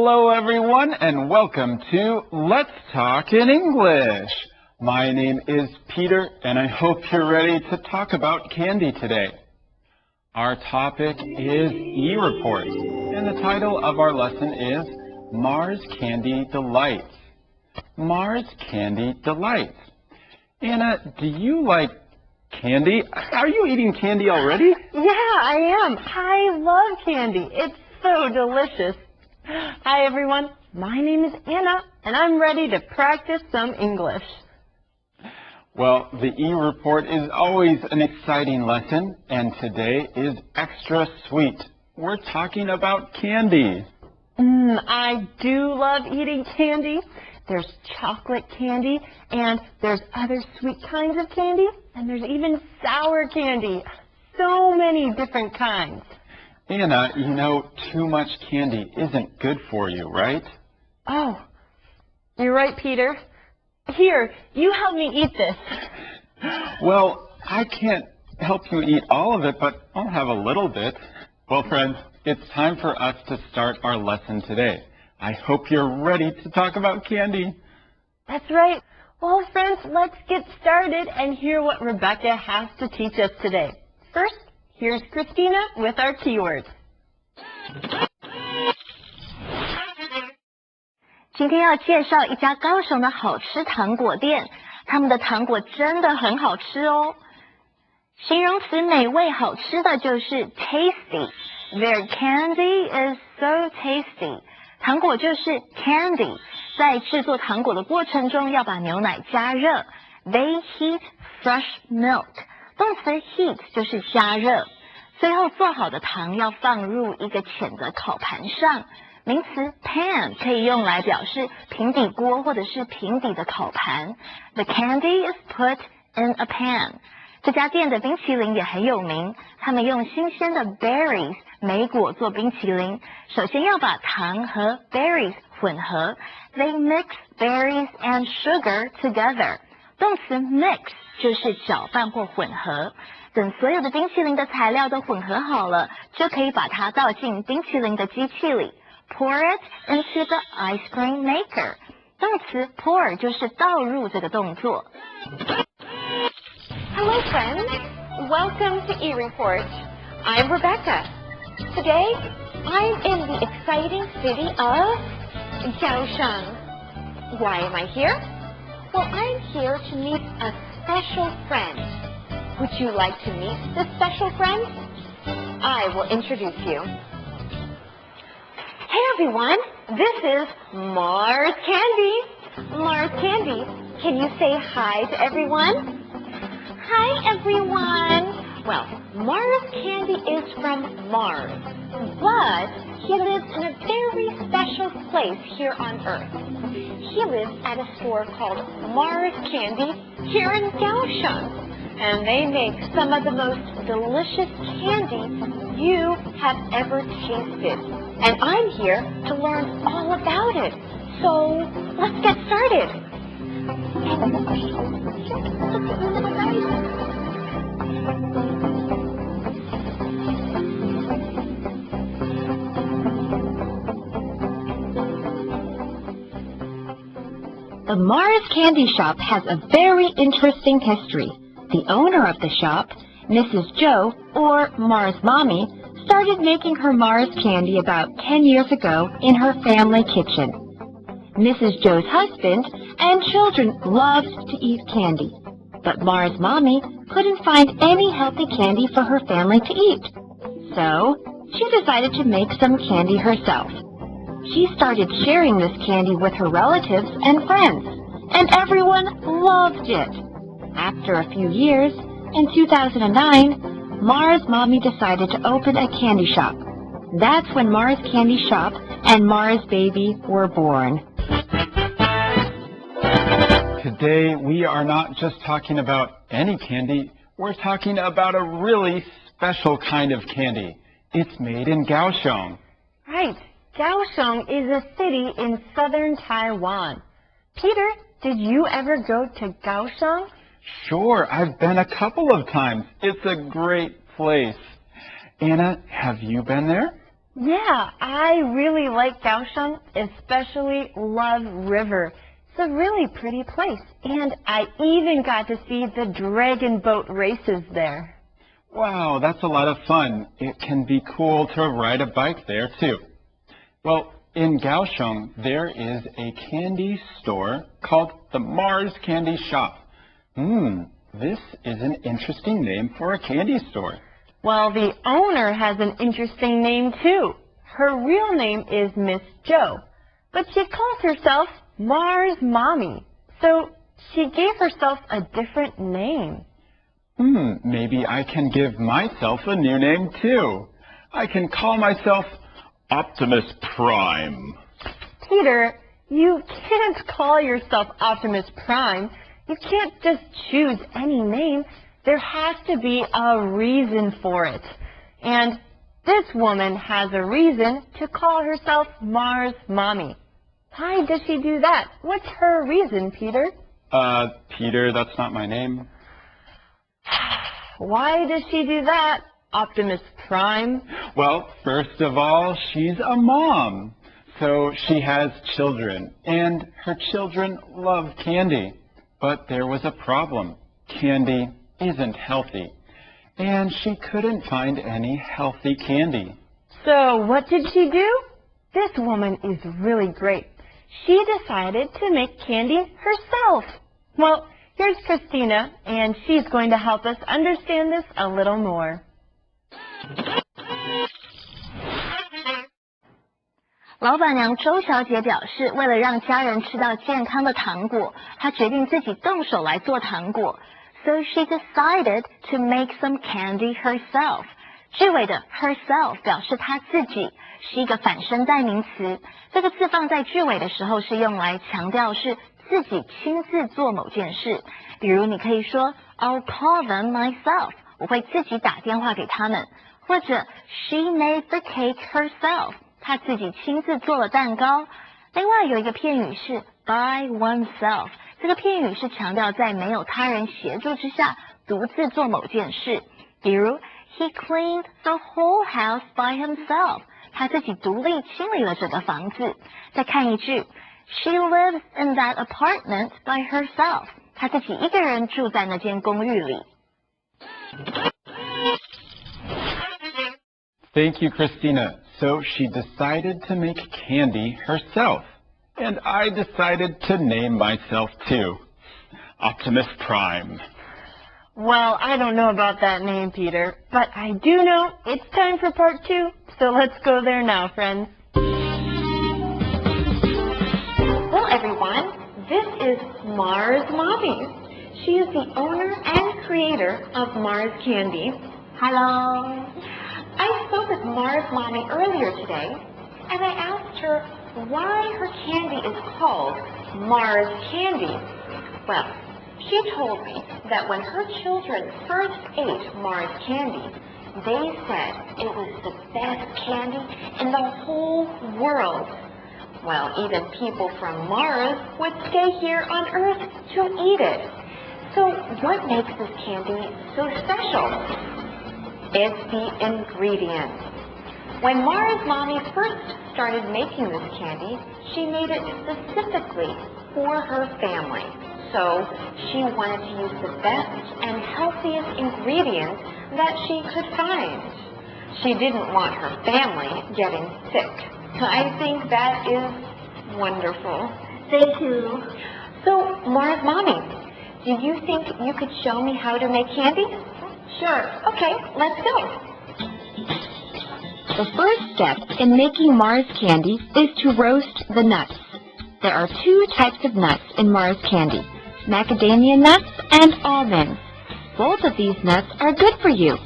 Hello everyone and welcome to Let's Talk in English. My name is Peter and I hope you're ready to talk about candy today. Our topic is e-reports and the title of our lesson is Mars Candy Delights. Mars Candy Delights. Anna, do you like candy? Are you eating candy already? Yeah, I am. I love candy. It's so delicious. Hi everyone, my name is Anna and I'm ready to practice some English. Well, the e-report is always an exciting lesson and today is extra sweet. We're talking about candy. I do love eating candy. There's chocolate candy and there's other sweet kinds of candy and there's even sour candy. So many different kinds. Anna, you know, too much candy isn't good for you, right? Oh, you're right, Peter. Here, you help me eat this. Well, I can't help you eat all of it, but I'll have a little bit. Well, friends, it's time for us to start our lesson today. I hope you're ready to talk about candy. That's right. Well, friends, let's get started and hear what Rebecca has to teach us today. First, here's Christina with our keywords. 今天要介绍一家高雄的好吃糖果店，他们的糖果真的很好吃哦。形容词美味好吃的就是 tasty. Their candy is so tasty. 糖果就是 candy. 在制作糖果的过程中要把牛奶加热。They heat fresh milk. 动词 heat 就是加热。最后做好的糖要放入一个浅的烤盘上。名词 pan 可以用来表示平底锅或者是平底的烤盘。The candy is put in a pan. 这家店的冰淇淋也很有名，他们用新鲜的 berries 莓果做冰淇淋。首先要把糖和 berries 混合。They mix berries and sugar together. 动词 mix 就是搅拌或混合。等所有的冰淇淋的材料都混合好了，就可以把它倒进冰淇淋的机器里。Pour it into the ice cream maker. 动词 pour 就是倒入这个动作。Hello friends, welcome to eReport. I'm Rebecca. Today, I'm in the exciting city of Kaohsiung. Why am I here? Well, I'm here to meet a special friend. Would you like to meet this special friend? I will introduce you. Hey everyone, this is Mars Candy. Mars Candy, can you say hi to everyone? Hi everyone. Well, Mars Candy is from Mars, but he lives in a very special place here on Earth. He lives at a store called Mars Candy here in Kaohsiung. And they make some of the most delicious candy you have ever tasted. And I'm here to learn all about it. So let's get started. The Mars Candy Shop has a very interesting history. The owner of the shop, Mrs. Joe, or Mars Mommy, started making her Mars candy about 10 years ago in her family kitchen. Mrs. Joe's husband and children loved to eat candy, but Mars Mommy couldn't find any healthy candy for her family to eat. So, she decided to make some candy herself. She started sharing this candy with her relatives and friends, and everyone loved it. After a few years, in 2009, Mars Mommy decided to open a candy shop. That's when Mars Candy Shop and Mars Baby were born. Today, we are not just talking about any candy, we're talking about a really special kind of candy. It's made in Kaohsiung. Right. Kaohsiung is a city in southern Taiwan. Peter, did you ever go to Kaohsiung? Sure, I've been a couple of times. It's a great place. Anna, have you been there? Yeah, I really like Kaohsiung, especially Love River. It's a really pretty place, and I even got to see the dragon boat races there. Wow, that's a lot of fun. It can be cool to ride a bike there, too. Well, in Kaohsiung, there is a candy store called the Mars Candy Shop. This is an interesting name for a candy store. Well, the owner has an interesting name, too. Her real name is Miss Jo, but she calls herself Mars Mommy, so she gave herself a different name. Maybe I can give myself a new name, too. I can call myself Optimus Prime. Peter, you can't call yourself Optimus Prime. You can't just choose any name. There has to be a reason for it. And this woman has a reason to call herself Mars Mommy. Why does she do that? What's her reason, Peter? Peter, that's not my name. Why does she do that, Optimus Prime? Well, first of all, she's a mom. So she has children, and her children love candy. But there was a problem. Candy isn't healthy, and she couldn't find any healthy candy. So what did she do? This woman is really great. She decided to make candy herself. Well, here's Christina, and she's going to help us understand this a little more. 老板娘周小姐表示，为了让家人吃到健康的糖果，她决定自己动手来做糖果。So she decided to make some candy herself. 句尾的 herself 表示她自己，是一个反身代名词。这个字放在句尾的时候是用来强调是自己亲自做某件事。比如你可以说 I'll call them myself. 我会自己打电话给他们。或者 She made the cake herself. 她自己亲自做了蛋糕。另外有一个片语是 by oneself. 这个片语是强调在没有他人协助之下独自做某件事。比如 He cleaned the whole house by himself. 他自己独立清理了整个房子。再看一句 She lives in that apartment by herself. 她自己一个人住在那间公寓里。Thank you, Christina. So she decided to make candy herself. And I decided to name myself too. Optimus Prime. Well, I don't know about that name, Peter, but I do know it's time for part 2, so let's go there now, friends. Well, everyone, this is Mars Mommy. She is the owner and creator of Mars Candy. Hello. I spoke with Mars Mommy earlier today, and I asked her why her candy is called Mars Candy. Well, she told me that when her children first ate Mars Candy, they said it was the best candy in the whole world. Well, even people from Mars would stay here on Earth to eat it. So what makes this candy so special? It's the ingredients. When Mars Mommy first started making this candy, she made it specifically for her family. So she wanted to use the best and healthiest ingredients that she could find. She didn't want her family getting sick. I think that is wonderful. Thank you. So, Mars Mommy, do you think you could show me how to make candy? Sure. Okay, let's go. The first step in making Mars candy is to roast the nuts. There are 2 types of nuts in Mars candy, macadamia nuts and almonds. Both of these nuts are good for you.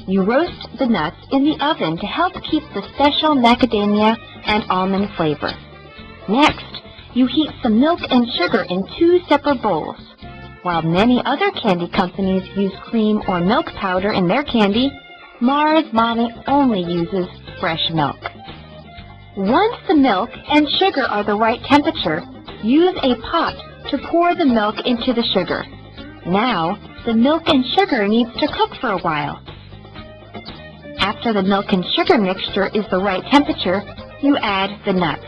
You roast the nuts in the oven to help keep the special macadamia and almond flavor. Next, you heat some milk and sugar in 2 separate bowls. While many other candy companies use cream or milk powder in their candy, Mars Mommy only uses fresh milk. Once the milk and sugar are the right temperature, use a pot to pour the milk into the sugar. Now, the milk and sugar needs to cook for a while. After the milk and sugar mixture is the right temperature, you add the nuts.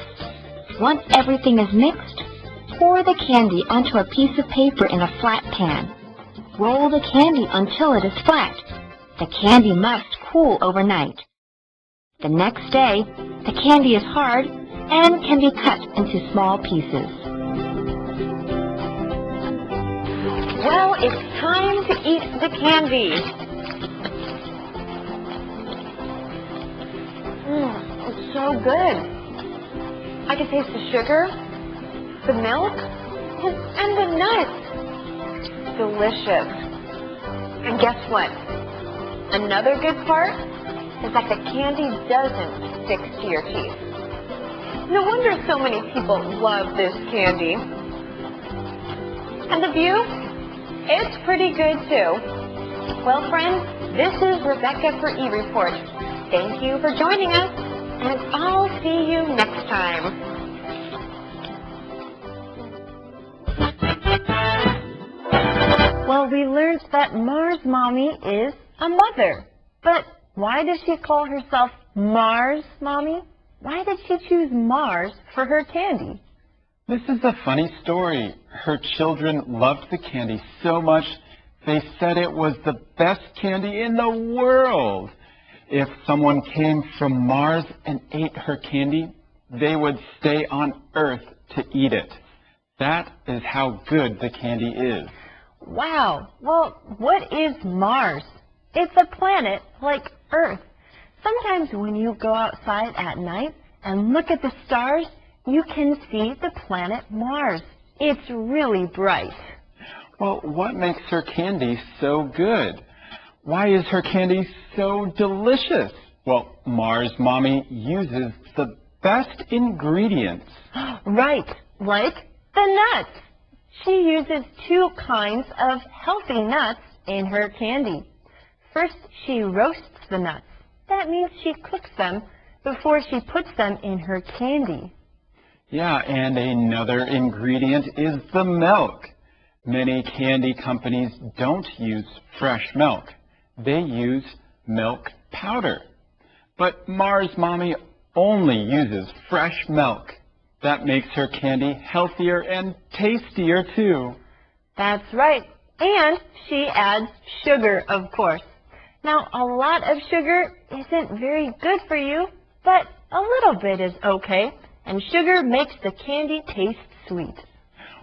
Once everything is mixed, pour the candy onto a piece of paper in a flat pan. Roll the candy until it is flat. The candy must cool overnight. The next day, the candy is hard and can be cut into small pieces. Well, it's time to eat the candy. It's so good. I can taste the sugar, the milk, and the nuts. Delicious. And guess what? Another good part is that the candy doesn't stick to your teeth. No wonder so many people love this candy. And the view? It's pretty good too. Well, friends, this is Rebecca for eReport. Thank you for joining us, and I'll see you next time. Well, we learned that Mars Mommy is a mother. But why does she call herself Mars Mommy? Why did she choose Mars for her candy? This is a funny story. Her children loved the candy so much, they said it was the best candy in the world. If someone came from Mars and ate her candy, they would stay on Earth to eat it. That is how good the candy is. Wow. Well, what is Mars? It's a planet like Earth. Sometimes when you go outside at night and look at the stars, you can see the planet Mars. It's really bright. Well, what makes her candy so good? Why is her candy so delicious? Well, Mars Mommy uses the best ingredients. Right, like the nuts. She uses 2 kinds of healthy nuts in her candy. First, she roasts the nuts. That means she cooks them before she puts them in her candy. Yeah, and another ingredient is the milk. Many candy companies don't use fresh milk. They use milk powder. But Mars Mommy only uses fresh milk. That makes her candy healthier and tastier too. That's right. And she adds sugar, of course. Now, a lot of sugar isn't very good for you, but a little bit is okay. And sugar makes the candy taste sweet.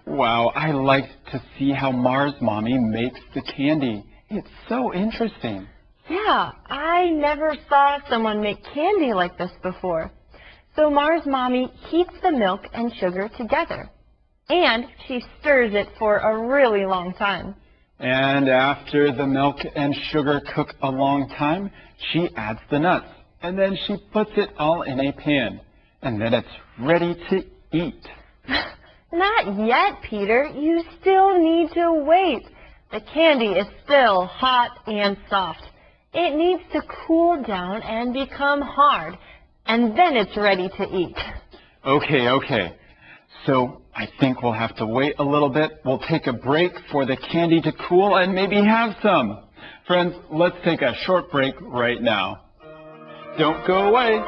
Wow, I like to see how Mars Mommy makes the candy. It's so interesting. Yeah, I never saw someone make candy like this before. So Mars Mommy heats the milk and sugar together. And she stirs it for a really long time. And after the milk and sugar cook a long time, she adds the nuts. And then she puts it all in a pan. And then it's ready to eat. Not yet, Peter. You still need to wait. The candy is still hot and soft. It needs to cool down and become hard. And then it's ready to eat. Okay. So I think we'll have to wait a little bit. We'll take a break for the candy to cool and maybe have some. Friends, let's take a short break right now. Don't go away.